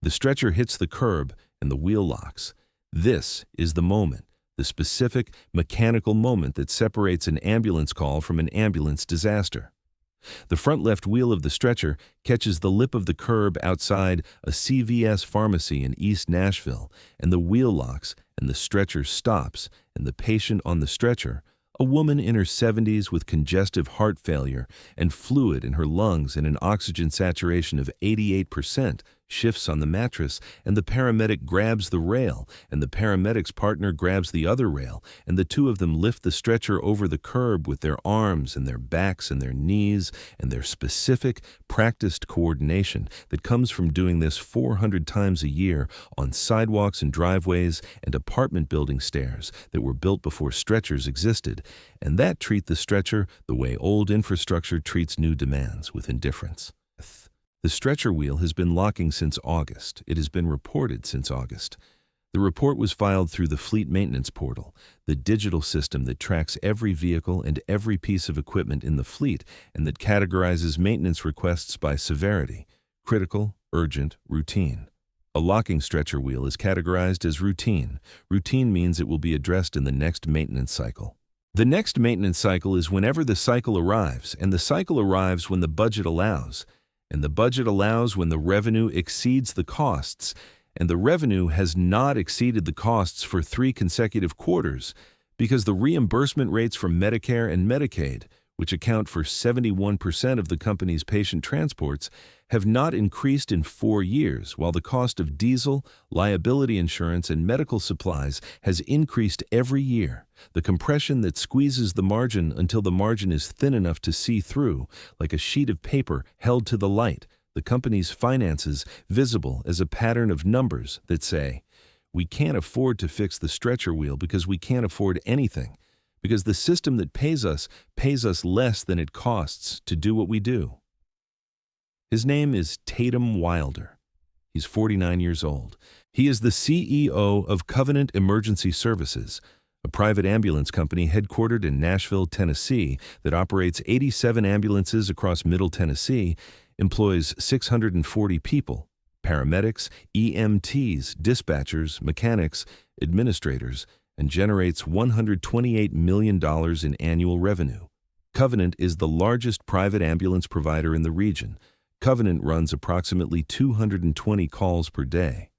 The stretcher hits the curb and the wheel locks. This is the moment, the specific mechanical moment that separates an ambulance call from an ambulance disaster. The front left wheel of the stretcher catches the lip of the curb outside a CVS pharmacy in East Nashville, and the wheel locks, and the stretcher stops, and the patient on the stretcher, a woman in her 70s with congestive heart failure and fluid in her lungs and an oxygen saturation of 88%, shifts on the mattress, and the paramedic grabs the rail, and the paramedic's partner grabs the other rail, and the two of them lift the stretcher over the curb with their arms and their backs and their knees and their specific, practiced coordination that comes from doing this 400 times a year on sidewalks and driveways and apartment building stairs that were built before stretchers existed, and that treat the stretcher the way old infrastructure treats new demands, with indifference. The stretcher wheel has been locking since August. It has been reported since August. The report was filed through the Fleet Maintenance Portal, the digital system that tracks every vehicle and every piece of equipment in the fleet and that categorizes maintenance requests by severity: critical, urgent, routine. A locking stretcher wheel is categorized as routine. Routine means it will be addressed in the next maintenance cycle. The next maintenance cycle is whenever the cycle arrives, and the cycle arrives when the budget allows. And the budget allows when the revenue exceeds the costs, and the revenue has not exceeded the costs for 3 consecutive quarters because the reimbursement rates from Medicare and Medicaid, which account for 71% of the company's patient transports, have not increased in 4 years, while the cost of diesel, liability insurance, and medical supplies has increased every year. The compression that squeezes the margin until the margin is thin enough to see through, like a sheet of paper held to the light, the company's finances visible as a pattern of numbers that say, "We can't afford to fix the stretcher wheel because we can't afford anything, because the system that pays us less than it costs to do what we do." His name is Tatum Wilder. He's 49 years old. He is the CEO of Covenant Emergency Services, a private ambulance company headquartered in Nashville, Tennessee, that operates 87 ambulances across Middle Tennessee, employs 640 people, paramedics, EMTs, dispatchers, mechanics, administrators, and generates $128 million in annual revenue. Covenant is the largest private ambulance provider in the region. Covenant runs approximately 220 calls per day.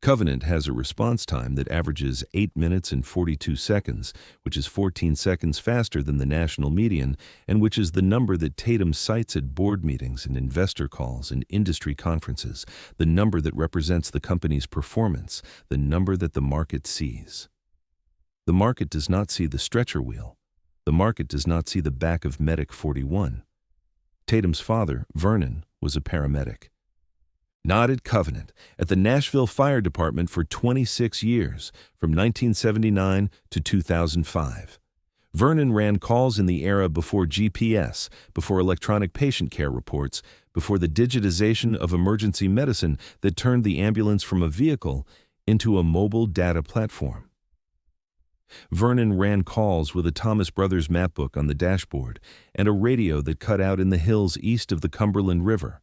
Covenant has a response time that averages 8 minutes and 42 seconds, which is 14 seconds faster than the national median, and which is the number that Tatum cites at board meetings and investor calls and industry conferences, the number that represents the company's performance, the number that the market sees. The market does not see the stretcher wheel. The market does not see the back of Medic 41. Tatum's father, Vernon, was a paramedic. Not at Covenant, at the Nashville Fire Department for 26 years, from 1979 to 2005. Vernon ran calls in the era before GPS, before electronic patient care reports, before the digitization of emergency medicine that turned the ambulance from a vehicle into a mobile data platform. Vernon ran calls with a Thomas Brothers mapbook on the dashboard and a radio that cut out in the hills east of the Cumberland River,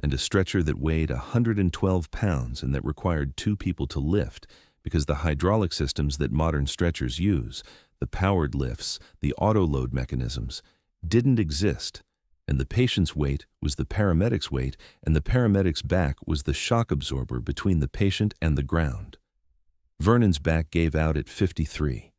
and a stretcher that weighed 112 pounds and that required 2 people to lift because the hydraulic systems that modern stretchers use, the powered lifts, the auto-load mechanisms, didn't exist, and the patient's weight was the paramedic's weight, and the paramedic's back was the shock absorber between the patient and the ground. Vernon's back gave out at 53.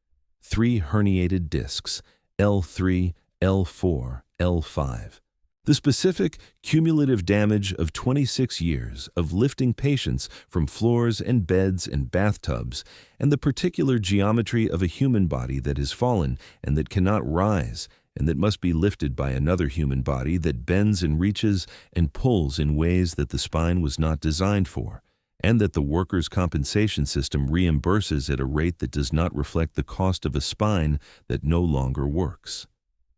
3 herniated discs, L3, L4, L5. The specific cumulative damage of 26 years of lifting patients from floors and beds and bathtubs, and the particular geometry of a human body that has fallen and that cannot rise, and that must be lifted by another human body that bends and reaches and pulls in ways that the spine was not designed for, and that the workers' compensation system reimburses at a rate that does not reflect the cost of a spine that no longer works.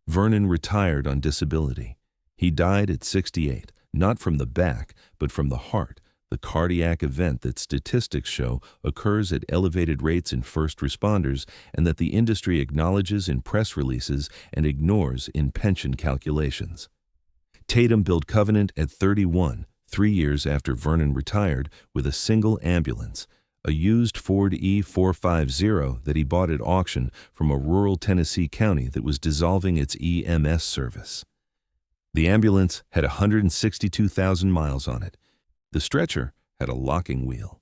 Vernon retired on disability. He died at 68, not from the back, but from the heart, the cardiac event that statistics show occurs at elevated rates in first responders and that the industry acknowledges in press releases and ignores in pension calculations. Tatum built Covenant at 31, 3 years after Vernon retired, with a single ambulance, a used Ford E450 that he bought at auction from a rural Tennessee county that was dissolving its EMS service. The ambulance had 162,000 miles on it. The stretcher had a locking wheel.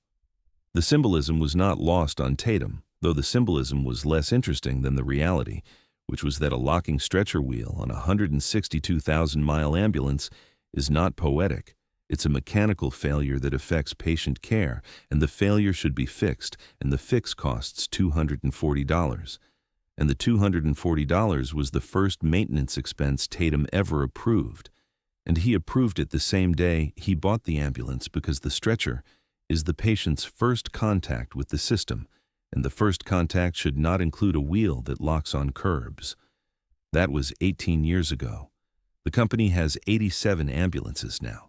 The symbolism was not lost on Tatum, though the symbolism was less interesting than the reality, which was that a locking stretcher wheel on a 162,000-mile ambulance is not poetic. It's a mechanical failure that affects patient care, and the failure should be fixed, and the fix costs $240. And the $240 was the first maintenance expense Tatum ever approved. And he approved it the same day he bought the ambulance because the stretcher is the patient's first contact with the system, and the first contact should not include a wheel that locks on curbs. That was 18 years ago. The company has 87 ambulances now.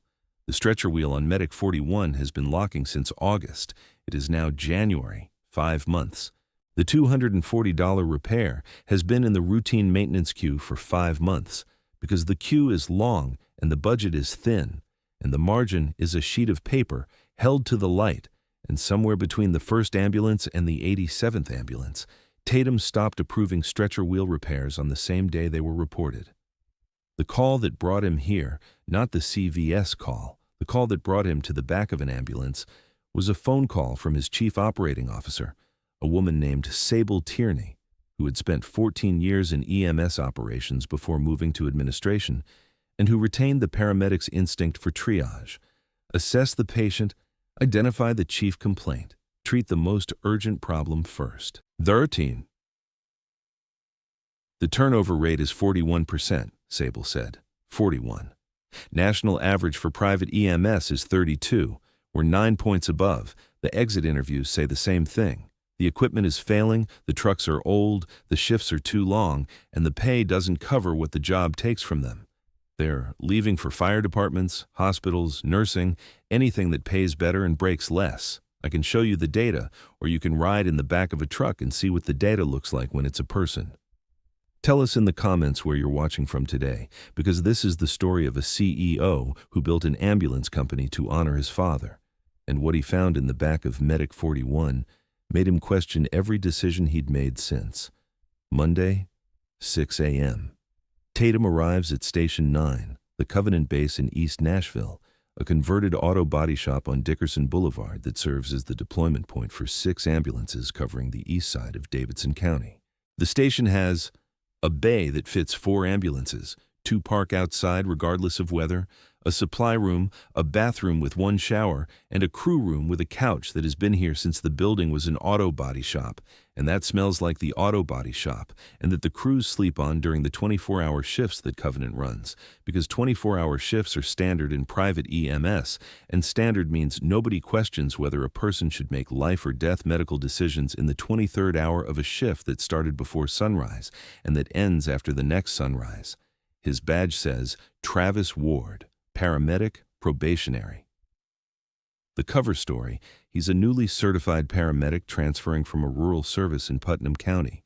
The stretcher wheel on Medic 41 has been locking since August. It is now January, 5 months. The $240 repair has been in the routine maintenance queue for 5 months because the queue is long and the budget is thin, and the margin is a sheet of paper held to the light, and somewhere between the first ambulance and the 87th ambulance, Tatum stopped approving stretcher wheel repairs on the same day they were reported. The call that brought him here, not the CVS call, the call that brought him to the back of an ambulance, was a phone call from his chief operating officer, a woman named Sable Tierney, who had spent 14 years in EMS operations before moving to administration, and who retained the paramedic's instinct for triage. Assess the patient, identify the chief complaint, treat the most urgent problem first. 13. The turnover rate is 41%, Sable said. 41. National average for private EMS is 32. We're 9 points above. The exit interviews say the same thing. The equipment is failing, the trucks are old, the shifts are too long, and the pay doesn't cover what the job takes from them. They're leaving for fire departments, hospitals, nursing, anything that pays better and breaks less. I can show you the data, or you can ride in the back of a truck and see what the data looks like when it's a person. Tell us in the comments where you're watching from today, because this is the story of a CEO who built an ambulance company to honor his father, and what he found in the back of Medic 41 made him question every decision he'd made since. Monday, 6 a.m. Tatum arrives at Station 9, the Covenant base in East Nashville, a converted auto body shop on Dickerson Boulevard that serves as the deployment point for 6 ambulances covering the east side of Davidson County. The station has a bay that fits 4 ambulances, 2 park outside regardless of weather, a supply room, a bathroom with 1 shower, and a crew room with a couch that has been here since the building was an auto body shop, and that smells like the auto body shop, and that the crews sleep on during the 24-hour shifts that Covenant runs, because 24-hour shifts are standard in private EMS, and standard means nobody questions whether a person should make life or death medical decisions in the 23rd hour of a shift that started before sunrise and that ends after the next sunrise. His badge says, Travis Ward, Paramedic, Probationary. The cover story, he's a newly certified paramedic transferring from a rural service in Putnam County.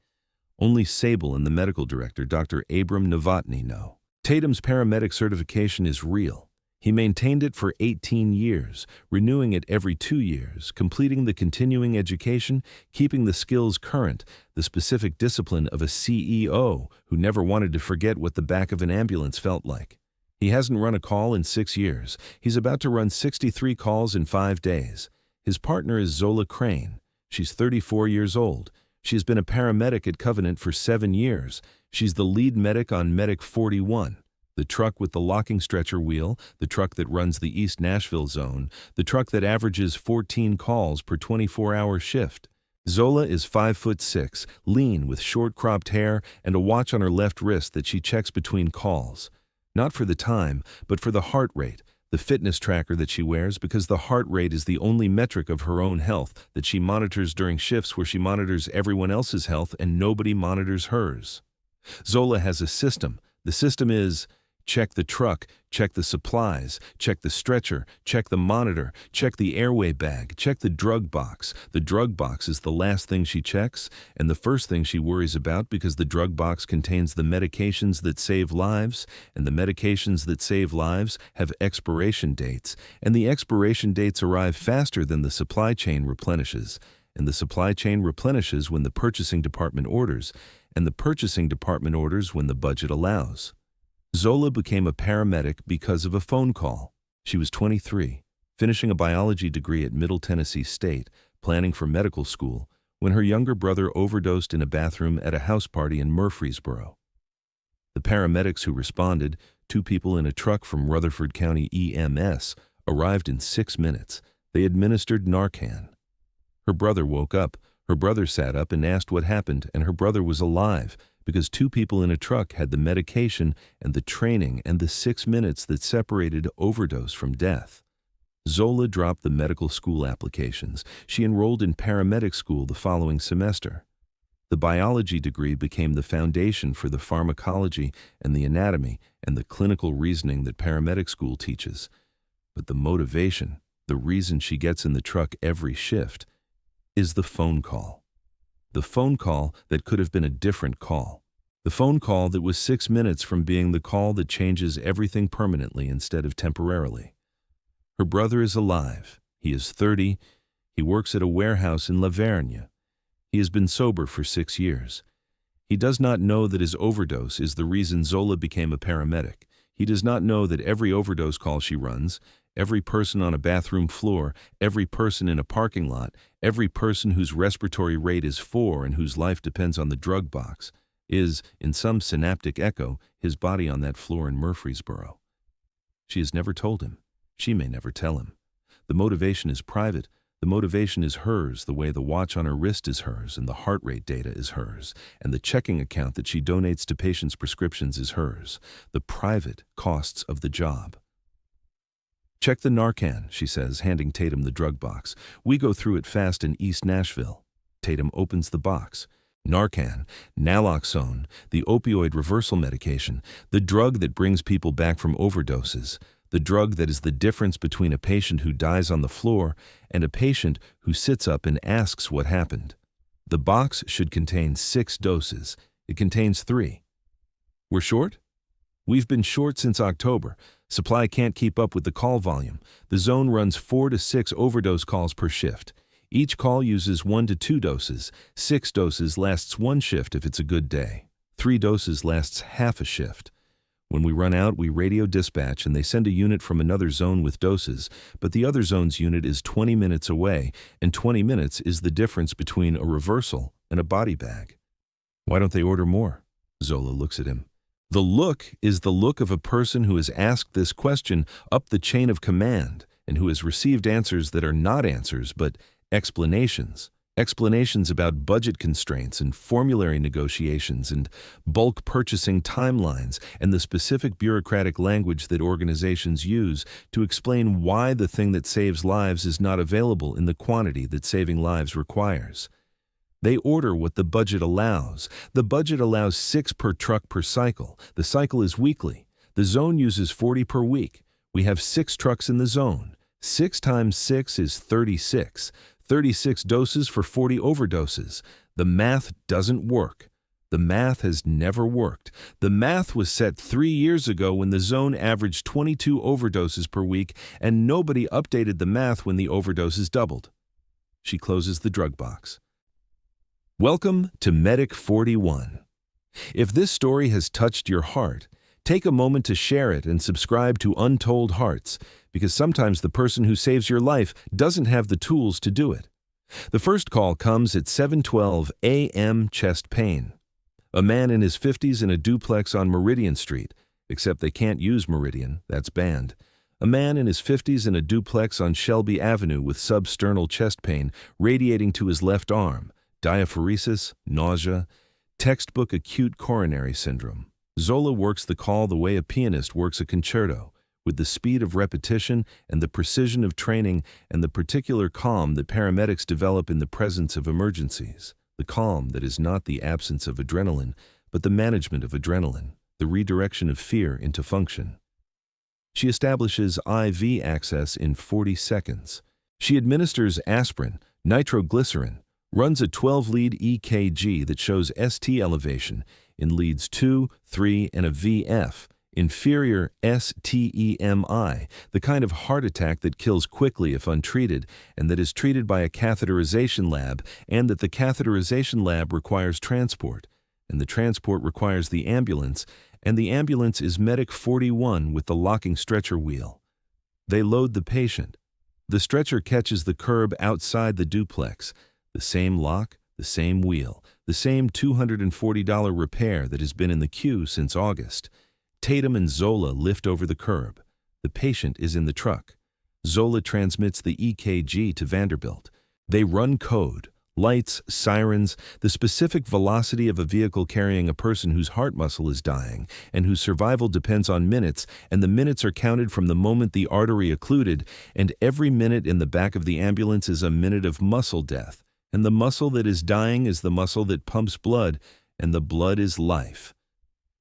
Only Sable and the medical director, Dr. Abram Novotny, know. Tatum's paramedic certification is real. He maintained it for 18 years, renewing it every 2 years, completing the continuing education, keeping the skills current, the specific discipline of a CEO who never wanted to forget what the back of an ambulance felt like. He hasn't run a call in 6 years. He's about to run 63 calls in 5 days. His partner is Zola Crane. She's 34 years old. She has been a paramedic at Covenant for 7 years. She's the lead medic on Medic 41, the truck with the locking stretcher wheel, the truck that runs the East Nashville zone, the truck that averages 14 calls per 24-hour shift. Zola is 5'6", lean with short-cropped hair and a watch on her left wrist that she checks between calls. Not for the time, but for the heart rate, the fitness tracker that she wears, because the heart rate is the only metric of her own health that she monitors during shifts where she monitors everyone else's health and nobody monitors hers. Zola has a system. The system is Check the truck, check the supplies, check the stretcher, check the monitor, check the airway bag, check the drug box. The drug box is the last thing she checks and the first thing she worries about because the drug box contains the medications that save lives, and the medications that save lives have expiration dates, and the expiration dates arrive faster than the supply chain replenishes, and the supply chain replenishes when the purchasing department orders, and the purchasing department orders when the budget allows. Zola became a paramedic because of a phone call. She was 23, finishing a biology degree at Middle Tennessee State, planning for medical school, when her younger brother overdosed in a bathroom at a house party in Murfreesboro. The paramedics who responded, 2 people in a truck from Rutherford County EMS, arrived in 6 minutes. They administered Narcan. Her brother woke up. Her brother sat up and asked what happened, and her brother was alive, because 2 people in a truck had the medication and the training and the 6 minutes that separated overdose from death. Zola dropped the medical school applications. She enrolled in paramedic school the following semester. The biology degree became the foundation for the pharmacology and the anatomy and the clinical reasoning that paramedic school teaches. But the motivation, the reason she gets in the truck every shift, is the phone call. The phone call that could have been a different call. The phone call that was 6 minutes from being the call that changes everything permanently instead of temporarily. Her brother is alive. He is 30. He works at a warehouse in La Vergne. He has been sober for 6 years. He does not know that his overdose is the reason Zola became a paramedic. He does not know that every overdose call she runs, every person on a bathroom floor, every person in a parking lot, every person whose respiratory rate is 4 and whose life depends on the drug box, is, in some synaptic echo, his body on that floor in Murfreesboro. She has never told him. She may never tell him. The motivation is private. The motivation is hers, the way the watch on her wrist is hers, and the heart rate data is hers, and the checking account that she donates to patients' prescriptions is hers. The private costs of the job. Check the Narcan, she says, handing Tatum the drug box. We go through it fast in East Nashville. Tatum opens the box. Narcan, naloxone, the opioid reversal medication, the drug that brings people back from overdoses, the drug that is the difference between a patient who dies on the floor and a patient who sits up and asks what happened. The box should contain 6 doses. It contains 3. We're short? We've been short since October. Supply can't keep up with the call volume. The zone runs 4 to 6 overdose calls per shift. Each call uses 1 to 2 doses. 6 doses lasts 1 shift if it's a good day. 3 doses lasts half a shift. When we run out, we radio dispatch and they send a unit from another zone with doses, but the other zone's unit is 20 minutes away, and 20 minutes is the difference between a reversal and a body bag. Why don't they order more? Zola looks at him. The look is the look of a person who has asked this question up the chain of command and who has received answers that are not answers but explanations. Explanations about budget constraints and formulary negotiations and bulk purchasing timelines and the specific bureaucratic language that organizations use to explain why the thing that saves lives is not available in the quantity that saving lives requires. They order what the budget allows. The budget allows 6 per truck per cycle. The cycle is weekly. The zone uses 40 per week. We have 6 trucks in the zone. 6 times 6 is 36. 36 doses for 40 overdoses. The math doesn't work. The math has never worked. The math was set 3 years ago when the zone averaged 22 overdoses per week, and nobody updated the math when the overdoses doubled. She closes the drug box. Welcome to Medic 41. If this story has touched your heart, take a moment to share it and subscribe to Untold Hearts, because sometimes the person who saves your life doesn't have the tools to do it. The first call comes at 7:12 a.m. chest pain. A man in his 50s in a duplex on Meridian Street, except they can't use Meridian, that's banned. A man in his 50s in a duplex on Shelby Avenue with substernal chest pain radiating to his left arm, diaphoresis, nausea, textbook acute coronary syndrome. Zola works the call the way a pianist works a concerto, with the speed of repetition and the precision of training and the particular calm that paramedics develop in the presence of emergencies. The calm that is not the absence of adrenaline, but the management of adrenaline. the redirection of fear into function. She establishes IV access in 40 seconds. She administers aspirin, nitroglycerin, runs a 12-lead EKG that shows ST elevation in leads 2, 3, and a VF, inferior STEMI, the kind of heart attack that kills quickly if untreated and that is treated by a catheterization lab, and that the catheterization lab requires transport, and the transport requires the ambulance, and the ambulance is Medic 41 with the locking stretcher wheel. They load the patient. The stretcher catches the curb outside the duplex. The same lock, the same wheel, the same $240 repair that has been in the queue since August. Tatum and Zola lift over the curb. The patient is in the truck. Zola transmits the EKG to Vanderbilt. They run code, lights, sirens, the specific velocity of a vehicle carrying a person whose heart muscle is dying and whose survival depends on minutes, and the minutes are counted from the moment the artery occluded, and every minute in the back of the ambulance is a minute of muscle death, and the muscle that is dying is the muscle that pumps blood, and the blood is life.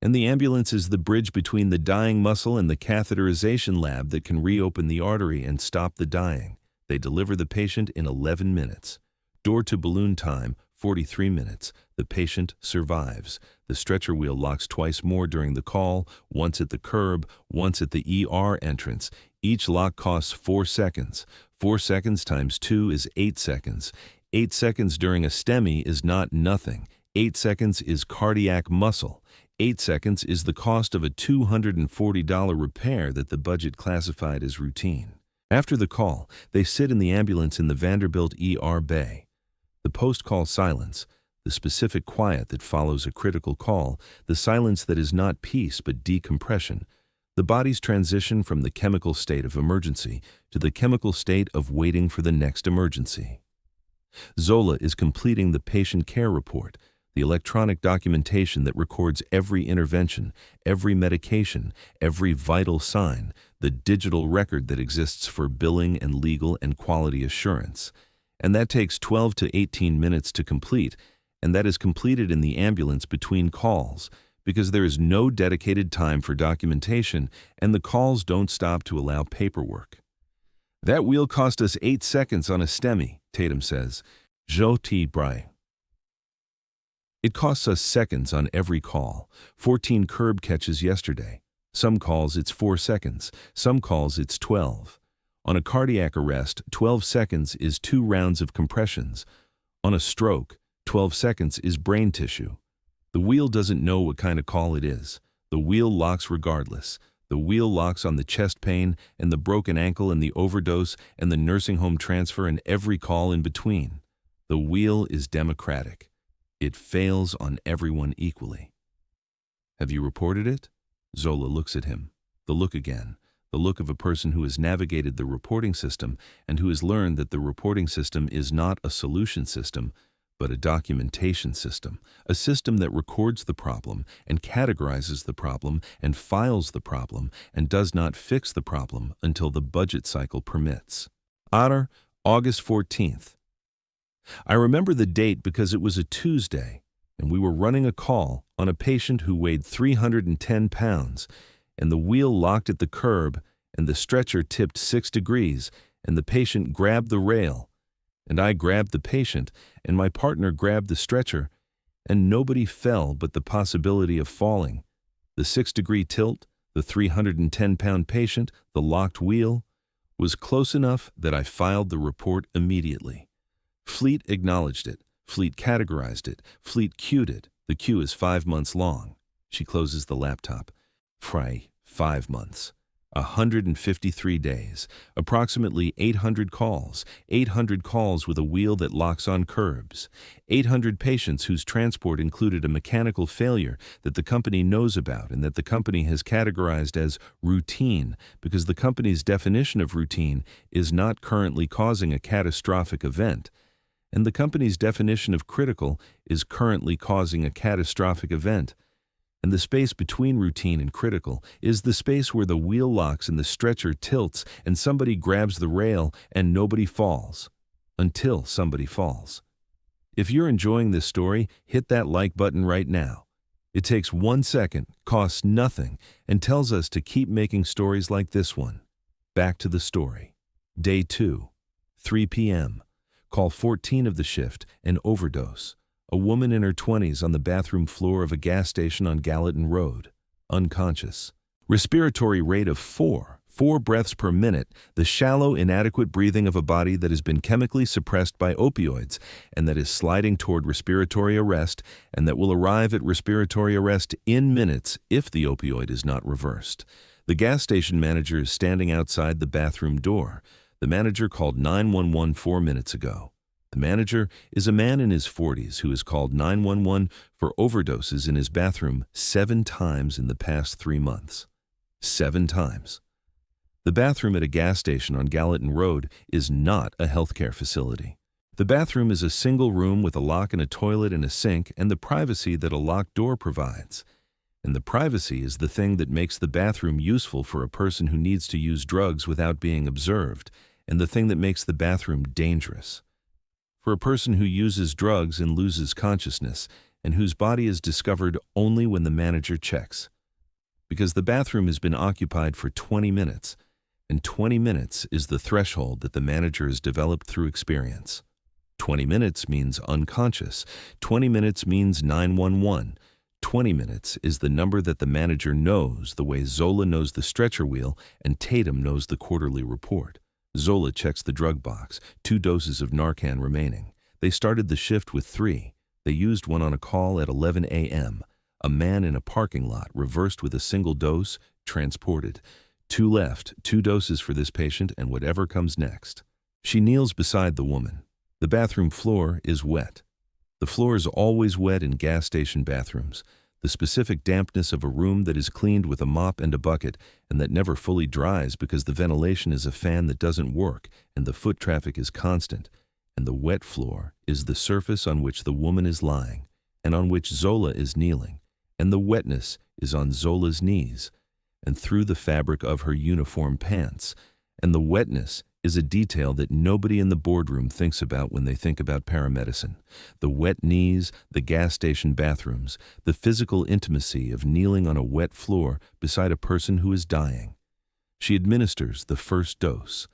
And the ambulance is the bridge between the dying muscle and the catheterization lab that can reopen the artery and stop the dying. They deliver the patient in 11 minutes. Door to balloon time, 43 minutes. The patient survives. The stretcher wheel locks twice more during the call, once at the curb, once at the ER entrance. Each lock costs 4 seconds. 4 seconds times 2 is 8 seconds. 8 seconds during a STEMI is not nothing. 8 seconds is cardiac muscle. 8 seconds is the cost of a $240 repair that the budget classified as routine. After the call, they sit in the ambulance in the Vanderbilt ER bay. The post-call silence, the specific quiet that follows a critical call, the silence that is not peace but decompression, the body's transition from the chemical state of emergency to the chemical state of waiting for the next emergency. Zola is completing the patient care report, the electronic documentation that records every intervention, every medication, every vital sign, the digital record that exists for billing and legal and quality assurance. And that takes 12 to 18 minutes to complete, and that is completed in the ambulance between calls, because there is no dedicated time for documentation, and the calls don't stop to allow paperwork. That wheel cost us 8 seconds on a STEMI, Tatum says. Joti Brai. It costs us seconds on every call. 14 curb catches yesterday. Some calls it's 4 seconds. Some calls it's 12. On a cardiac arrest, 12 seconds is 2 rounds of compressions. On a stroke, 12 seconds is brain tissue. The wheel doesn't know what kind of call it is. The wheel locks regardless. The wheel locks on the chest pain and the broken ankle and the overdose and the nursing home transfer and every call in between. The wheel is democratic. It fails on everyone equally. Have you reported it? Zola looks at him. The look again. The look of a person who has navigated the reporting system and who has learned that the reporting system is not a solution system, but a documentation system, a system that records the problem and categorizes the problem and files the problem and does not fix the problem until the budget cycle permits. Otter, August 14th. I remember the date because it was a Tuesday, and we were running a call on a patient who weighed 310 pounds, and the wheel locked at the curb, and the stretcher tipped 6 degrees, and the patient grabbed the rail, and I grabbed the patient, and my partner grabbed the stretcher, and nobody fell but the possibility of falling. The 6-degree tilt, the 310-pound patient, the locked wheel, was close enough that I filed the report immediately. Fleet acknowledged it. Fleet categorized it. Fleet queued it. The queue is 5 months long. She closes the laptop. 5 months. 153 days. Approximately 800 calls. 800 calls with a wheel that locks on curbs. 800 patients whose transport included a mechanical failure that the company knows about and that the company has categorized as routine because the company's definition of routine is not currently causing a catastrophic event. And the company's definition of critical is currently causing a catastrophic event. And the space between routine and critical is the space where the wheel locks and the stretcher tilts and somebody grabs the rail and nobody falls. Until somebody falls. If you're enjoying this story, hit that like button right now. It takes 1 second, costs nothing, and tells us to keep making stories like this one. Back to the story. Day 2, 3 p.m. Call 14 of the shift, an overdose. A woman in her 20s on the bathroom floor of a gas station on Gallatin Road. Unconscious. Respiratory rate of 4 breaths per minute, the shallow, inadequate breathing of a body that has been chemically suppressed by opioids and that is sliding toward respiratory arrest and that will arrive at respiratory arrest in minutes if the opioid is not reversed. The gas station manager is standing outside the bathroom door. The manager called 911 4 minutes ago. The manager is a man in his 40s who has called 911 for overdoses in his bathroom 7 times in the past 3 months. 7 times. The bathroom at a gas station on Gallatin Road is not a healthcare facility. The bathroom is a single room with a lock and a toilet and a sink and the privacy that a locked door provides. And the privacy is the thing that makes the bathroom useful for a person who needs to use drugs without being observed, and the thing that makes the bathroom dangerous. For a person who uses drugs and loses consciousness, and whose body is discovered only when the manager checks. Because the bathroom has been occupied for 20 minutes, and 20 minutes is the threshold that the manager has developed through experience. 20 minutes means unconscious. 20 minutes means 911. 20 minutes is the number that the manager knows the way Zola knows the stretcher wheel and Tatum knows the quarterly report. Zola checks the drug box, 2 doses of Narcan remaining. They started the shift with 3. They used one on a call at 11 a.m. A man in a parking lot reversed with a single dose, transported. 2 left, 2 doses for this patient and whatever comes next. She kneels beside the woman. The bathroom floor is wet. The floor is always wet in gas station bathrooms. The specific dampness of a room that is cleaned with a mop and a bucket and that never fully dries because the ventilation is a fan that doesn't work and the foot traffic is constant. And the wet floor is the surface on which the woman is lying and on which Zola is kneeling. And the wetness is on Zola's knees and through the fabric of her uniform pants, and the wetness is a detail that nobody in the boardroom thinks about when they think about paramedicine. The wet knees, the gas station bathrooms, the physical intimacy of kneeling on a wet floor beside a person who is dying. She administers the first dose,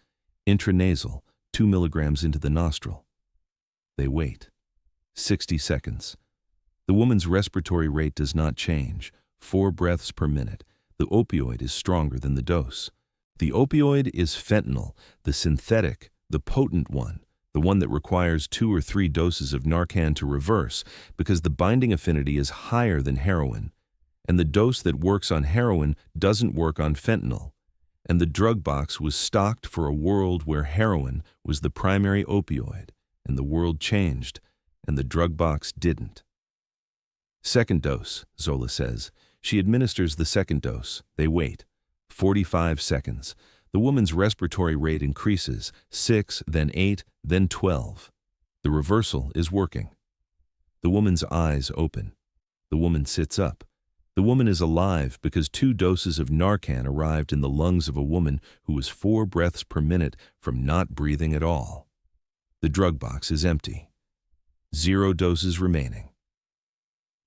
intranasal, 2 milligrams into the nostril. They wait. 60 seconds. The woman's respiratory rate does not change, 4 breaths per minute. The opioid is stronger than the dose. The opioid is fentanyl, the synthetic, the potent one, the one that requires 2 or 3 doses of Narcan to reverse because the binding affinity is higher than heroin. And the dose that works on heroin doesn't work on fentanyl. And the drug box was stocked for a world where heroin was the primary opioid, and the world changed, and the drug box didn't. Second dose, Zola says. She administers the second dose. They wait. 45 seconds. The woman's respiratory rate increases, 6, then 8, then 12. The reversal is working. The woman's eyes open. The woman sits up. The woman is alive because 2 doses of Narcan arrived in the lungs of a woman who was 4 breaths per minute from not breathing at all. The drug box is empty. 0 doses remaining.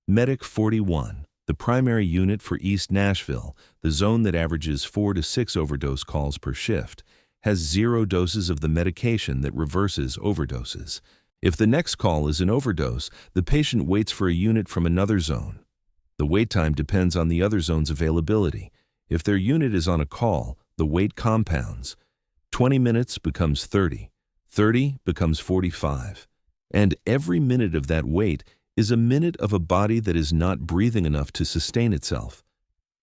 Medic 41, the primary unit for East Nashville, the zone that averages 4 to 6 overdose calls per shift, has 0 doses of the medication that reverses overdoses. If the next call is an overdose, the patient waits for a unit from another zone. The wait time depends on the other zone's availability. If their unit is on a call, the wait compounds. 20 minutes becomes 30. 30 becomes 45. And every minute of that wait is a minute of a body that is not breathing enough to sustain itself.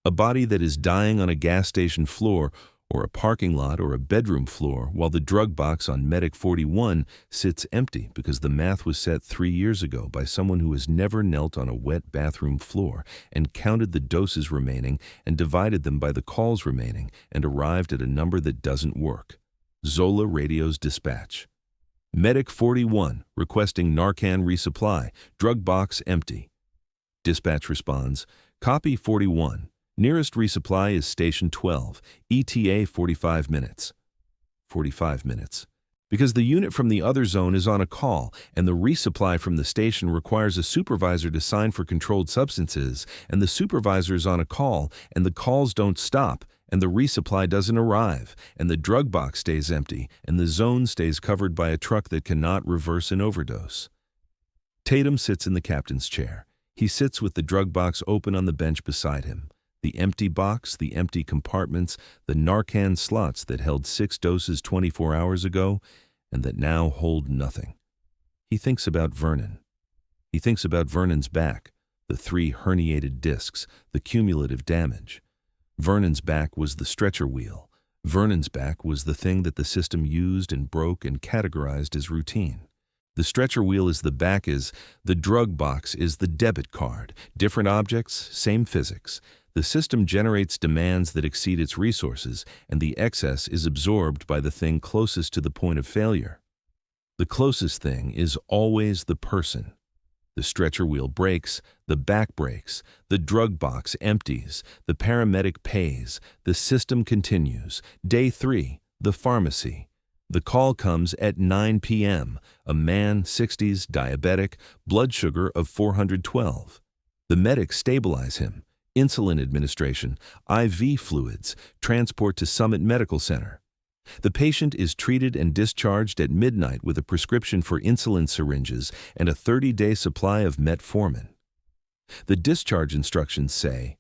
A body that is dying on a gas station floor or a parking lot or a bedroom floor while the drug box on Medic 41 sits empty because the math was set 3 years ago by someone who has never knelt on a wet bathroom floor and counted the doses remaining and divided them by the calls remaining and arrived at a number that doesn't work. Zola radios dispatch. Medic 41 requesting Narcan resupply, drug box empty. Dispatch responds, copy 41. Nearest resupply is station 12, ETA 45 minutes. 45 minutes. Because the unit from the other zone is on a call, and the resupply from the station requires a supervisor to sign for controlled substances, and the supervisor is on a call, and the calls don't stop, and the resupply doesn't arrive, and the drug box stays empty, and the zone stays covered by a truck that cannot reverse an overdose. Tatum sits in the captain's chair. He sits with the drug box open on the bench beside him. The empty box, the empty compartments, the Narcan slots that held 6 doses 24 hours ago, and that now hold nothing. He thinks about Vernon. He thinks about Vernon's back, the 3 herniated discs, the cumulative damage. Vernon's back was the stretcher wheel. Vernon's back was the thing that the system used and broke and categorized as routine. The stretcher wheel is the back is, the drug box is the debit card. Different objects, same physics. The system generates demands that exceed its resources, and the excess is absorbed by the thing closest to the point of failure. The closest thing is always the person. The stretcher wheel breaks, the back breaks, the drug box empties, the paramedic pays, the system continues. Day 3, the pharmacy. The call comes at 9 p.m. A man, 60s, diabetic, blood sugar of 412. The medics stabilize him. Insulin administration, IV fluids, transport to Summit Medical Center. The patient is treated and discharged at midnight with a prescription for insulin syringes and a 30-day supply of metformin. The discharge instructions say,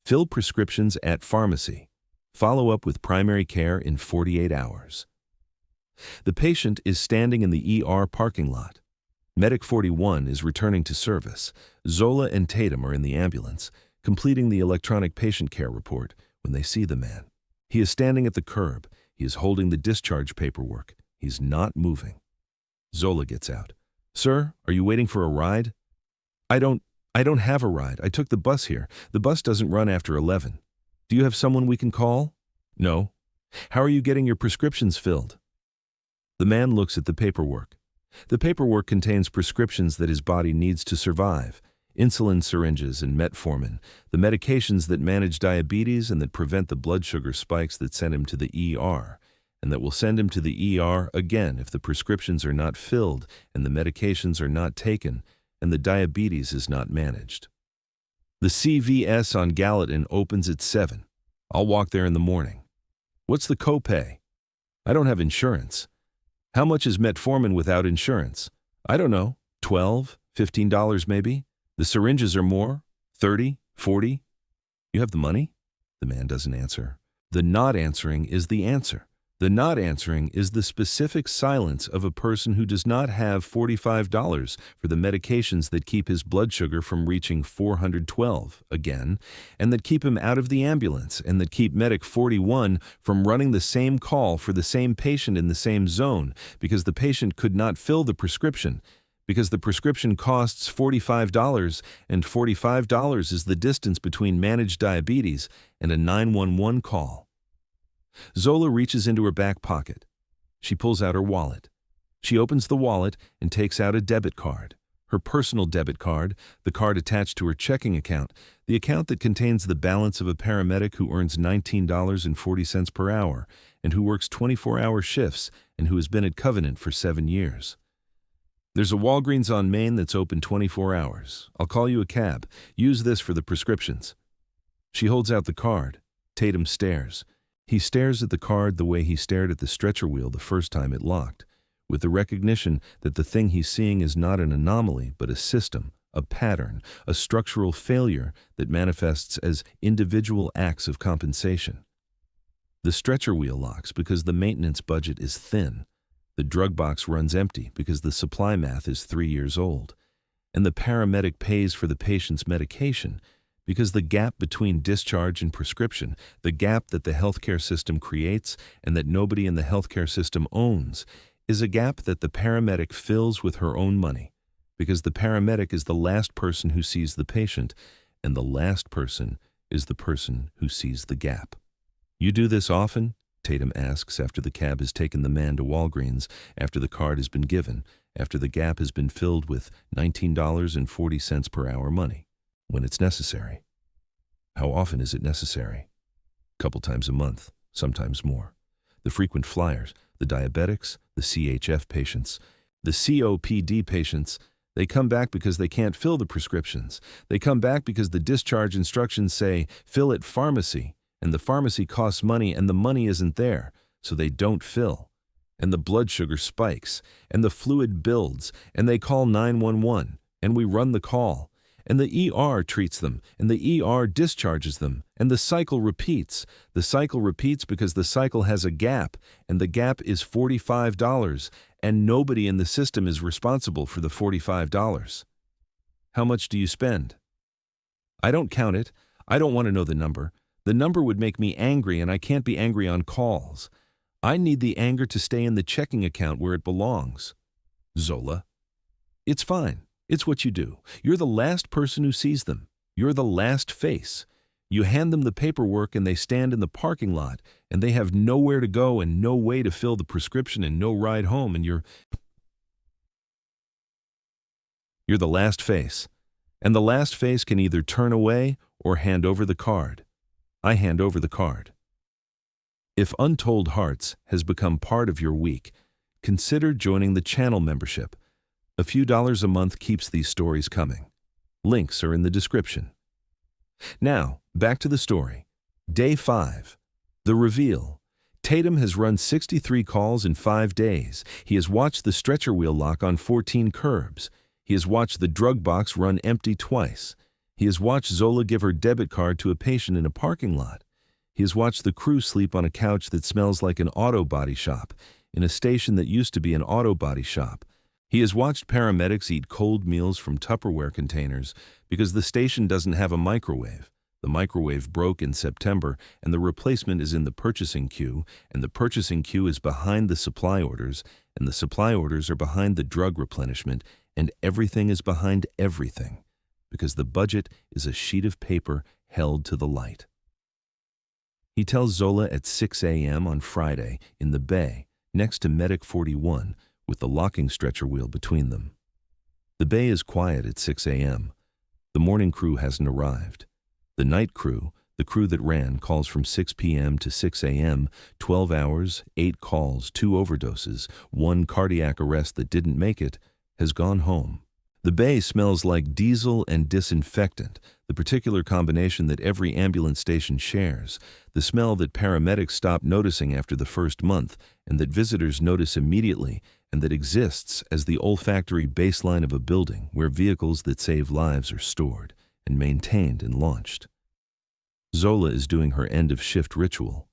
fill prescriptions at pharmacy. Follow up with primary care in 48 hours. The patient is standing in the ER parking lot. Medic 41 is returning to service. Zola and Tatum are in the ambulance, completing the electronic patient care report when they see the man. He is standing at the curb. He is holding the discharge paperwork. He's not moving. Zola gets out. Sir, are you waiting for a ride? I don't have a ride. I took the bus here. The bus doesn't run after 11. Do you have someone we can call? No. How are you getting your prescriptions filled? The man looks at the paperwork. The paperwork contains prescriptions that his body needs to survive. Insulin syringes and metformin, the medications that manage diabetes and that prevent the blood sugar spikes that send him to the ER, and that will send him to the ER again if the prescriptions are not filled and the medications are not taken and the diabetes is not managed. The CVS on Gallatin opens at 7. I'll walk there in the morning. What's the copay? I don't have insurance. How much is metformin without insurance? I don't know. $12, $15 maybe? The syringes are more? 30, 40? You have the money? The man doesn't answer. The not answering is the answer. The not answering is the specific silence of a person who does not have $45 for the medications that keep his blood sugar from reaching 412 again, and that keep him out of the ambulance, and that keep Medic 41 from running the same call for the same patient in the same zone because the patient could not fill the prescription, because the prescription costs $45, and $45 is the distance between managed diabetes and a 911 call. Zola reaches into her back pocket. She pulls out her wallet. She opens the wallet and takes out a debit card. Her personal debit card, the card attached to her checking account, the account that contains the balance of a paramedic who earns $19.40 per hour and who works 24-hour shifts and who has been at Covenant for 7 years. There's a Walgreens on Main that's open 24 hours. I'll call you a cab. Use this for the prescriptions. She holds out the card. Tatum stares. He stares at the card the way he stared at the stretcher wheel the first time it locked, with the recognition that the thing he's seeing is not an anomaly, but a system, a pattern, a structural failure that manifests as individual acts of compensation. The stretcher wheel locks because the maintenance budget is thin. The drug box runs empty because the supply math is 3 years old. And the paramedic pays for the patient's medication because the gap between discharge and prescription, the gap that the healthcare system creates and that nobody in the healthcare system owns, is a gap that the paramedic fills with her own money, because the paramedic is the last person who sees the patient, and the last person is the person who sees the gap. You do this often? Tatum asks after the cab has taken the man to Walgreens, after the card has been given, after the gap has been filled with $19.40 per hour money. When it's necessary. How often is it necessary? A couple times a month, sometimes more. the frequent flyers, the diabetics, the CHF patients, the COPD patients. They come back because they can't fill the prescriptions. They come back because the discharge instructions say, fill at pharmacy, and the pharmacy costs money and the money isn't there, so they don't fill. And the blood sugar spikes, and the fluid builds, and they call 911, and we run the call. And the ER treats them, and the ER discharges them, and the cycle repeats. The cycle repeats because the cycle has a gap, and the gap is $45, and nobody in the system is responsible for the $45. How much do you spend? I don't count it. I don't want to know the number. The number would make me angry, and I can't be angry on calls. I need the anger to stay in the checking account where it belongs. Zola. It's fine. It's what you do. You're the last person who sees them. You're the last face. You hand them the paperwork and they stand in the parking lot and they have nowhere to go and no way to fill the prescription and no ride home and you're the last face. And the last face can either turn away or hand over the card. I hand over the card. If Untold Hearts has become part of your week, consider joining the channel membership. A few dollars a month keeps these stories coming. Links are in the description. Now, back to the story. Day 5. The reveal. Tatum has run 63 calls in 5 days. He has watched the stretcher wheel lock on 14 curbs. He has watched the drug box run empty twice. He has watched Zola give her debit card to a patient in a parking lot. He has watched the crew sleep on a couch that smells like an auto body shop, in a station that used to be an auto body shop. He has watched paramedics eat cold meals from Tupperware containers because the station doesn't have a microwave. The microwave broke in September and the replacement is in the purchasing queue, and the purchasing queue is behind the supply orders, and the supply orders are behind the drug replenishment, and everything is behind everything because the budget is a sheet of paper held to the light. He tells Zola at 6 a.m. on Friday in the bay next to Medic 41 with the locking stretcher wheel between them. The bay is quiet at 6 a.m. The morning crew hasn't arrived. The night crew, the crew that ran, calls from 6 p.m. to 6 a.m., 12 hours, 8 calls, 2 overdoses, 1 cardiac arrest that didn't make it, has gone home. The bay smells like diesel and disinfectant, the particular combination that every ambulance station shares, the smell that paramedics stop noticing after the first month and that visitors notice immediately, and that exists as the olfactory baseline of a building where vehicles that save lives are stored and maintained and launched. Zola is doing her end-of-shift ritual.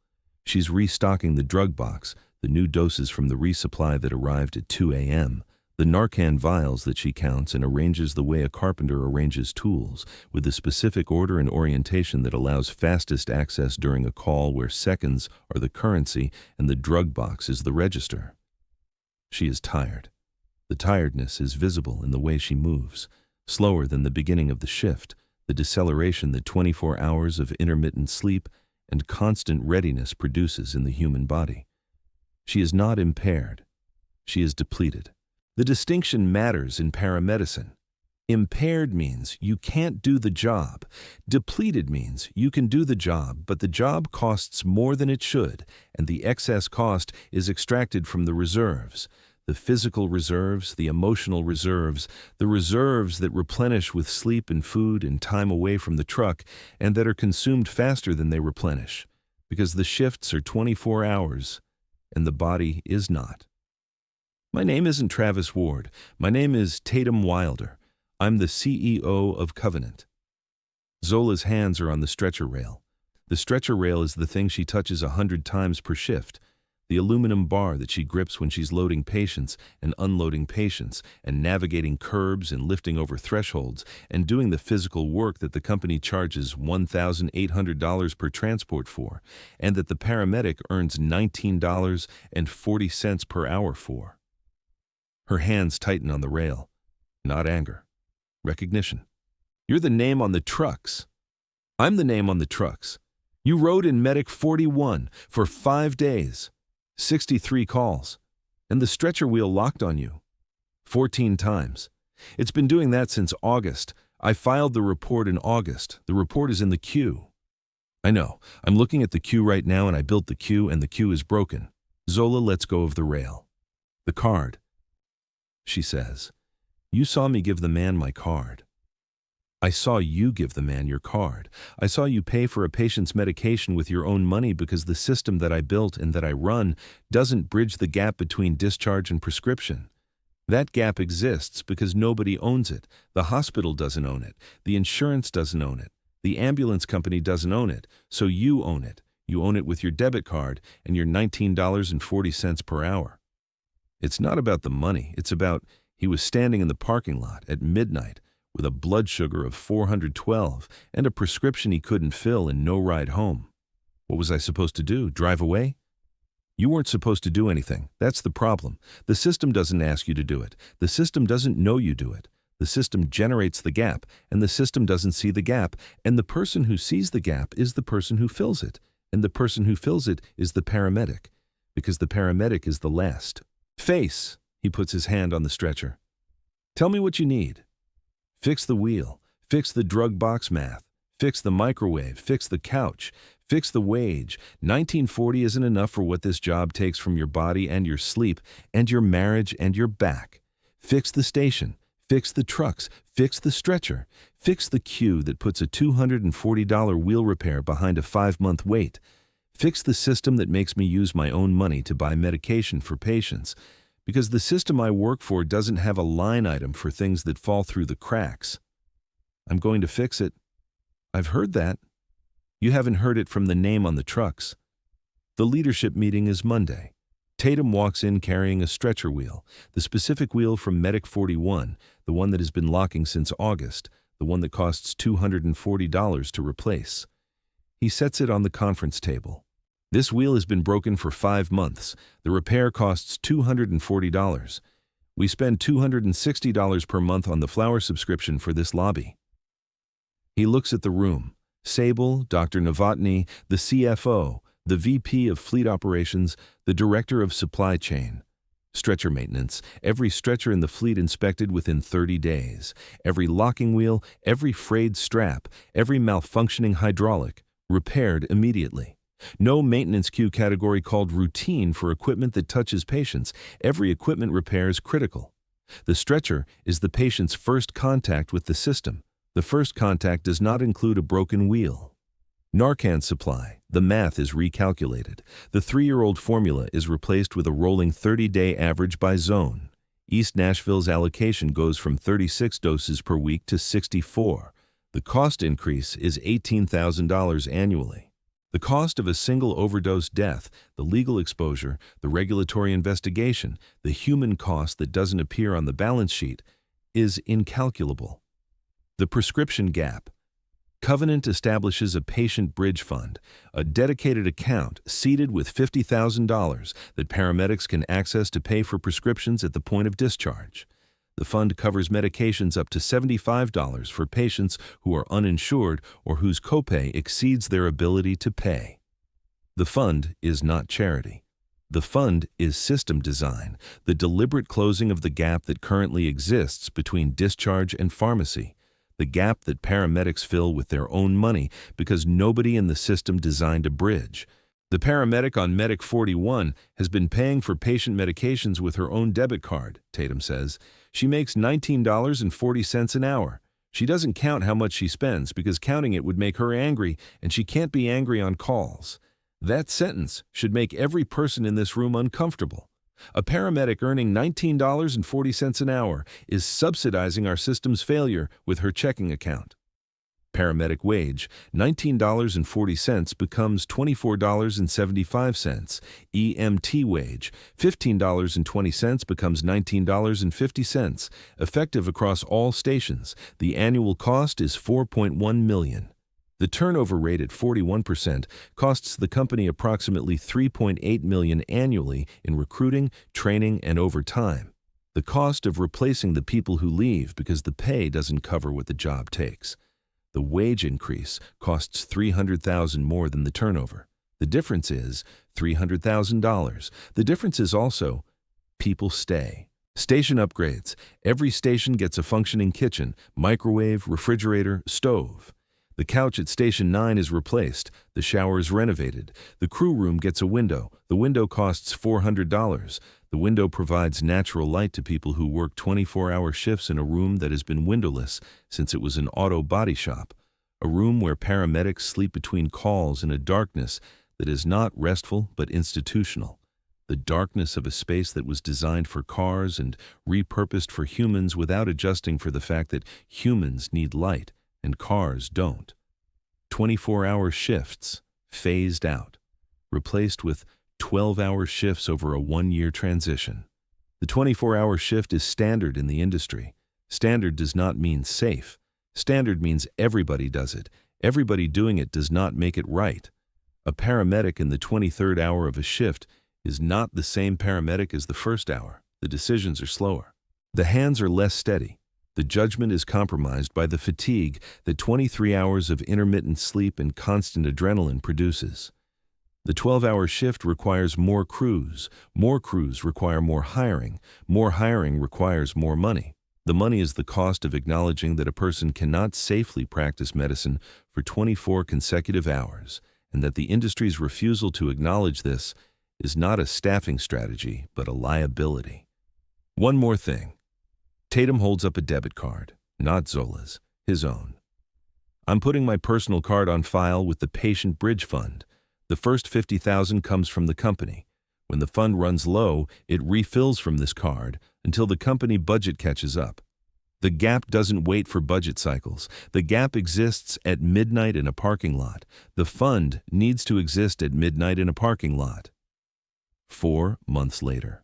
She's restocking the drug box, the new doses from the resupply that arrived at 2 a.m., the Narcan vials that she counts and arranges the way a carpenter arranges tools, with the specific order and orientation that allows fastest access during a call where seconds are the currency and the drug box is the register. She is tired. The tiredness is visible in the way she moves, slower than the beginning of the shift, the deceleration that 24 hours of intermittent sleep and constant readiness produces in the human body. She is not impaired. She is depleted. The distinction matters in paramedicine. Impaired means you can't do the job. Depleted means you can do the job, but the job costs more than it should, and the excess cost is extracted from the reserves. The physical reserves, the emotional reserves, the reserves that replenish with sleep and food and time away from the truck, and that are consumed faster than they replenish, because the shifts are 24 hours, and the body is not. My name isn't Travis Ward. My name is Tatum Wilder. I'm the CEO of Covenant. Zola's hands are on the stretcher rail. The stretcher rail is the thing she touches 100 times per shift. The aluminum bar that she grips when she's loading patients and unloading patients and navigating curbs and lifting over thresholds and doing the physical work that the company charges $1,800 per transport for and that the paramedic earns $19.40 per hour for. Her hands tighten on the rail. Not anger. Recognition. You're the name on the trucks. I'm the name on the trucks. You rode in Medic 41 for 5 days, 63 calls, and the stretcher wheel locked on you 14 times. It's been doing that since August. I filed the report in August. The report is in the queue. I know. I'm looking at the queue right now and I built the queue and the queue is broken. Zola lets go of the rail. The card, she says. You saw me give the man my card. I saw you give the man your card. I saw you pay for a patient's medication with your own money because the system that I built and that I run doesn't bridge the gap between discharge and prescription. That gap exists because nobody owns it. The hospital doesn't own it. The insurance doesn't own it. The ambulance company doesn't own it. So you own it. You own it with your debit card and your $19.40 per hour. It's not about the money. It's about he was standing in the parking lot at midnight with a blood sugar of 412 and a prescription he couldn't fill and no ride home. What was I supposed to do? Drive away? You weren't supposed to do anything. That's the problem. The system doesn't ask you to do it. The system doesn't know you do it. The system generates the gap, and the system doesn't see the gap, and the person who sees the gap is the person who fills it, and the person who fills it is the paramedic, because the paramedic is the last. Face, he puts his hand on the stretcher. Tell me what you need. Fix the wheel, fix the drug box math, fix the microwave, fix the couch, fix the wage. 1940 isn't enough for what this job takes from your body and your sleep and your marriage and your back. Fix the station, fix the trucks, fix the stretcher, fix the queue that puts a $240 wheel repair behind a 5-month wait. Fix the system that makes me use my own money to buy medication for patients, because the system I work for doesn't have a line item for things that fall through the cracks. I'm going to fix it. I've heard that. You haven't heard it from the name on the trucks. The leadership meeting is Monday. Tatum walks in carrying a stretcher wheel, the specific wheel from Medic 41, the one that has been locking since August, the one that costs $240 to replace. He sets it on the conference table. This wheel has been broken for 5 months. The repair costs $240. We spend $260 per month on the flower subscription for this lobby. He looks at the room. Sable, Dr. Novotny, the CFO, the VP of Fleet Operations, the Director of Supply Chain. Stretcher maintenance, every stretcher in the fleet inspected within 30 days. Every locking wheel, every frayed strap, every malfunctioning hydraulic, repaired immediately. No maintenance queue category called routine for equipment that touches patients. Every equipment repair is critical. The stretcher is the patient's first contact with the system. The first contact does not include a broken wheel. Narcan supply, the math is recalculated. The 3-year-old formula is replaced with a rolling 30-day average by zone. East Nashville's allocation goes from 36 doses per week to 64. The cost increase is $18,000 annually. The cost of a single overdose death, the legal exposure, the regulatory investigation, the human cost that doesn't appear on the balance sheet, is incalculable. The prescription gap. Covenant establishes a patient bridge fund, a dedicated account seeded with $50,000 that paramedics can access to pay for prescriptions at the point of discharge. The fund covers medications up to $75 for patients who are uninsured or whose copay exceeds their ability to pay. The fund is not charity. The fund is system design, the deliberate closing of the gap that currently exists between discharge and pharmacy, the gap that paramedics fill with their own money because nobody in the system designed a bridge. The paramedic on Medic 41 has been paying for patient medications with her own debit card, Tatum says. She makes $19.40 an hour. She doesn't count how much she spends because counting it would make her angry, and she can't be angry on calls. That sentence should make every person in this room uncomfortable. A paramedic earning $19.40 an hour is subsidizing our system's failure with her checking account. Paramedic wage, $19.40 becomes $24.75. EMT wage, $15.20 becomes $19.50. Effective across all stations, the annual cost is $4.1 million. The turnover rate at 41% costs the company approximately $3.8 million annually in recruiting, training, and overtime. The cost of replacing the people who leave because the pay doesn't cover what the job takes. The wage increase costs $300,000 more than the turnover. The difference is $300,000. The difference is also people stay. Station upgrades. Every station gets a functioning kitchen, microwave, refrigerator, stove. The couch at Station 9 is replaced. The shower is renovated. The crew room gets a window. The window costs $400. The window provides natural light to people who work 24-hour shifts in a room that has been windowless since it was an auto body shop, a room where paramedics sleep between calls in a darkness that is not restful but institutional, the darkness of a space that was designed for cars and repurposed for humans without adjusting for the fact that humans need light and cars don't. 24-hour shifts phased out, replaced with 12-hour shifts over a 1-year transition. The 24-hour shift is standard in the industry. Standard does not mean safe. Standard means everybody does it. Everybody doing it does not make it right. A paramedic in the 23rd hour of a shift is not the same paramedic as the first hour. The decisions are slower. The hands are less steady. The judgment is compromised by the fatigue that 23 hours of intermittent sleep and constant adrenaline produces. The 12-hour shift requires more crews. More crews require more hiring. More hiring requires more money. The money is the cost of acknowledging that a person cannot safely practice medicine for 24 consecutive hours, and that the industry's refusal to acknowledge this is not a staffing strategy, but a liability. One more thing. Tatum holds up a debit card, not Zola's, his own. I'm putting my personal card on file with the Patient Bridge Fund. The first $50,000 comes from the company. When the fund runs low, it refills from this card until the company budget catches up. The gap doesn't wait for budget cycles. The gap exists at midnight in a parking lot. The fund needs to exist at midnight in a parking lot. 4 months later.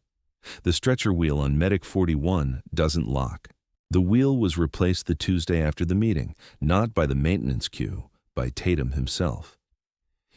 The stretcher wheel on Medic 41 doesn't lock. The wheel was replaced the Tuesday after the meeting, not by the maintenance queue, by Tatum himself.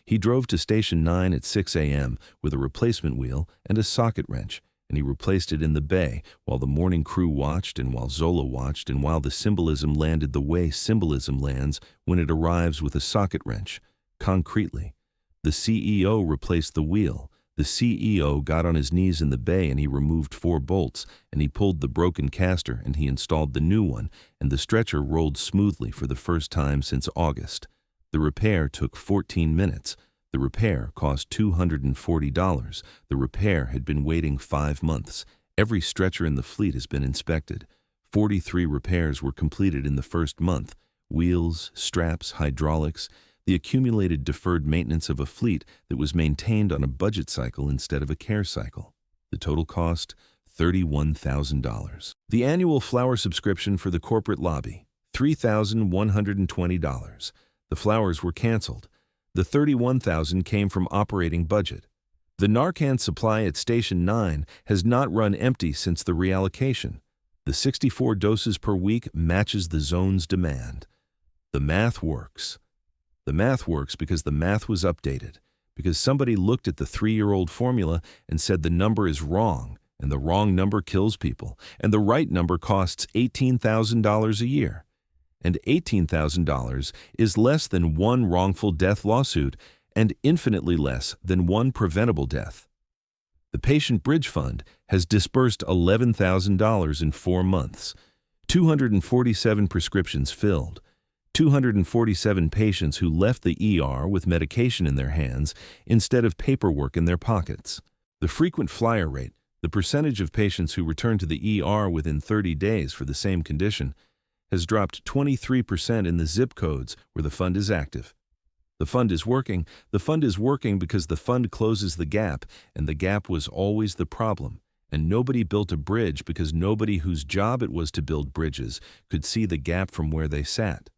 He drove to Station 9 at 6 a.m. with a replacement wheel and a socket wrench, and he replaced it in the bay while the morning crew watched and while Zola watched and while the symbolism landed the way symbolism lands when it arrives with a socket wrench, concretely. The CEO replaced the wheel. The CEO got on his knees in the bay and he removed 4 bolts and he pulled the broken caster and he installed the new one, and the stretcher rolled smoothly for the first time since August. The repair took 14 minutes. The repair cost $240. The repair had been waiting 5 months. Every stretcher in the fleet has been inspected. 43 repairs were completed in the first month. Wheels, straps, hydraulics, the accumulated deferred maintenance of a fleet that was maintained on a budget cycle instead of a care cycle. The total cost, $31,000. The annual flower subscription for the corporate lobby, $3,120. The flowers were canceled. The $31,000 came from operating budget. The Narcan supply at Station 9 has not run empty since the reallocation. The 64 doses per week matches the zone's demand. The math works. The math works because the math was updated, because somebody looked at the 3-year-old formula and said the number is wrong, and the wrong number kills people, and the right number costs $18,000 a year. And $18,000 is less than 1 wrongful death lawsuit and infinitely less than 1 preventable death. The Patient Bridge Fund has disbursed $11,000 in 4 months, 247 prescriptions filled, 247 patients who left the ER with medication in their hands instead of paperwork in their pockets. The frequent flyer rate, the percentage of patients who return to the ER within 30 days for the same condition, has dropped 23% in the zip codes where the fund is active. The fund is working. The fund is working because the fund closes the gap, and the gap was always the problem. And nobody built a bridge because nobody whose job it was to build bridges could see the gap from where they sat.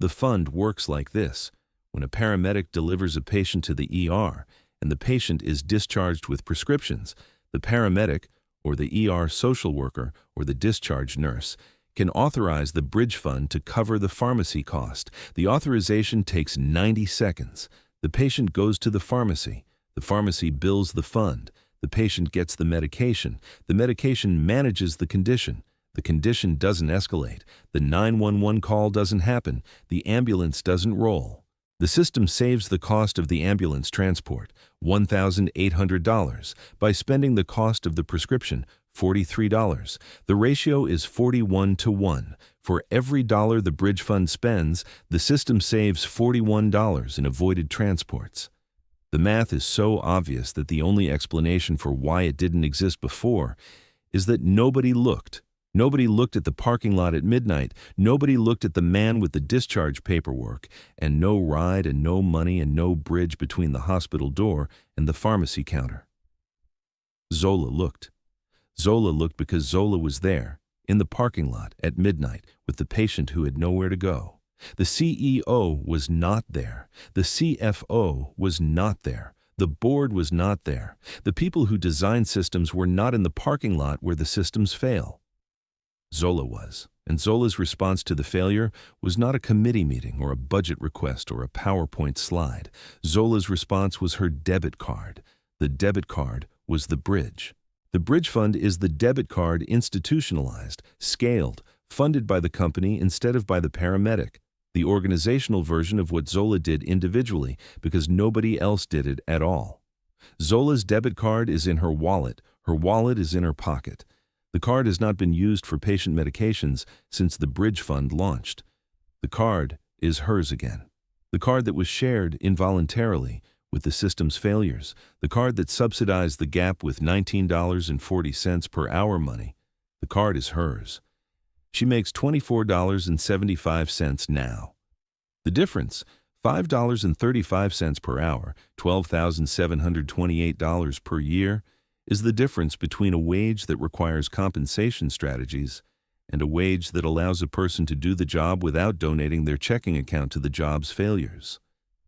The fund works like this. When a paramedic delivers a patient to the ER and the patient is discharged with prescriptions, the paramedic, or the ER social worker, or the discharge nurse, can authorize the bridge fund to cover the pharmacy cost. The authorization takes 90 seconds. The patient goes to the pharmacy. The pharmacy bills the fund. The patient gets the medication. The medication manages the condition. The condition doesn't escalate. The 911 call doesn't happen. The ambulance doesn't roll. The system saves the cost of the ambulance transport, $1,800, by spending the cost of the prescription, $43. The ratio is 41 to 1. For every dollar the bridge fund spends, the system saves $41 in avoided transports. The math is so obvious that the only explanation for why it didn't exist before is that nobody looked. Nobody looked at the parking lot at midnight. Nobody looked at the man with the discharge paperwork, and no ride and no money and no bridge between the hospital door and the pharmacy counter. Zola looked. Zola looked because Zola was there, in the parking lot at midnight with the patient who had nowhere to go. The CEO was not there. The CFO was not there. The board was not there. The people who design systems were not in the parking lot where the systems fail. Zola was, and Zola's response to the failure was not a committee meeting or a budget request or a PowerPoint slide. Zola's response was her debit card. The debit card was the bridge. The bridge fund is the debit card institutionalized, scaled, funded by the company instead of by the paramedic, the organizational version of what Zola did individually because nobody else did it at all. Zola's debit card is in her wallet is in her pocket. The card has not been used for patient medications since the bridge fund launched. The card is hers again. The card that was shared involuntarily with the system's failures, the card that subsidized the gap with $19.40 per hour money. The card is hers. She makes $24.75 now. The difference, $5.35 per hour, $12,728 per year, is the difference between a wage that requires compensation strategies and a wage that allows a person to do the job without donating their checking account to the job's failures.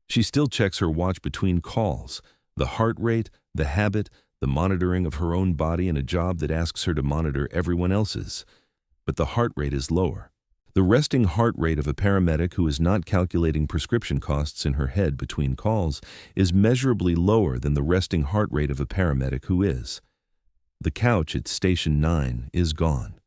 She still checks her watch between calls, the heart rate, the habit, the monitoring of her own body in a job that asks her to monitor everyone else's. But the heart rate is lower. The resting heart rate of a paramedic who is not calculating prescription costs in her head between calls is measurably lower than the resting heart rate of a paramedic who is. The couch at Station 9 is gone.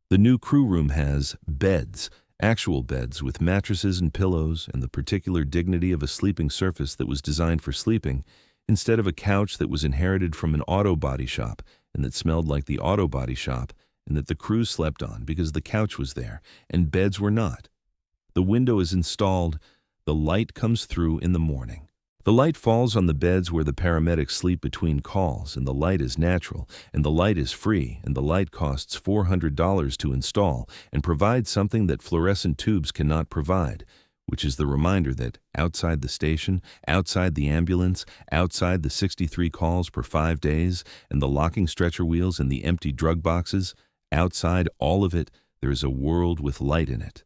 The new crew room has beds, actual beds with mattresses and pillows and the particular dignity of a sleeping surface that was designed for sleeping, instead of a couch that was inherited from an auto body shop and that smelled like the auto body shop and that the crew slept on because the couch was there and beds were not. The window is installed. The light comes through in the morning. The light falls on the beds where the paramedics sleep between calls, and the light is natural, and the light is free, and the light costs $400 to install and provides something that fluorescent tubes cannot provide, which is the reminder that outside the station, outside the ambulance, outside the 63 calls per 5 days, and the locking stretcher wheels and the empty drug boxes, outside all of it, there is a world with light in it.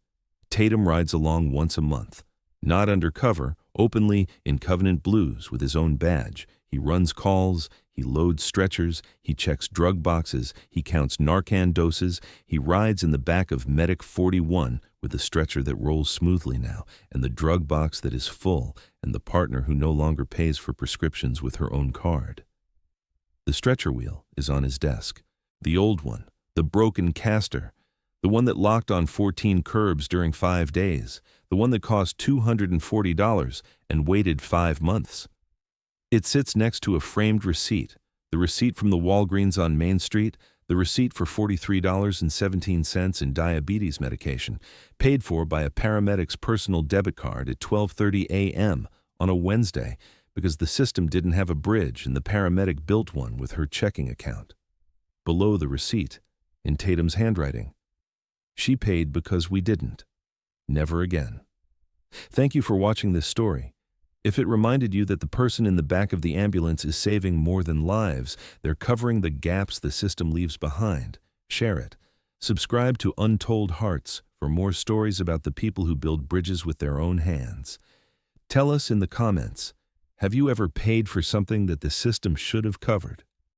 Tatum rides along once a month. Not undercover, openly in Covenant Blues with his own badge. He runs calls, he loads stretchers, he checks drug boxes, he counts Narcan doses, he rides in the back of Medic 41 with the stretcher that rolls smoothly now, and the drug box that is full, and the partner who no longer pays for prescriptions with her own card. The stretcher wheel is on his desk. The old one, the broken caster, the one that locked on 14 curbs during 5 days, the one that cost $240 and waited 5 months. It sits next to a framed receipt, the receipt from the Walgreens on Main Street, the receipt for $43.17 in diabetes medication, paid for by a paramedic's personal debit card at 12:30 a.m. on a Wednesday because the system didn't have a bridge and the paramedic built one with her checking account. Below the receipt, in Tatum's handwriting, "She paid because we didn't. Never again." Thank you for watching this story. If it reminded you that the person in the back of the ambulance is saving more than lives, they're covering the gaps the system leaves behind, share it. Subscribe to Untold Hearts for more stories about the people who build bridges with their own hands. Tell us in the comments, have you ever paid for something that the system should have covered?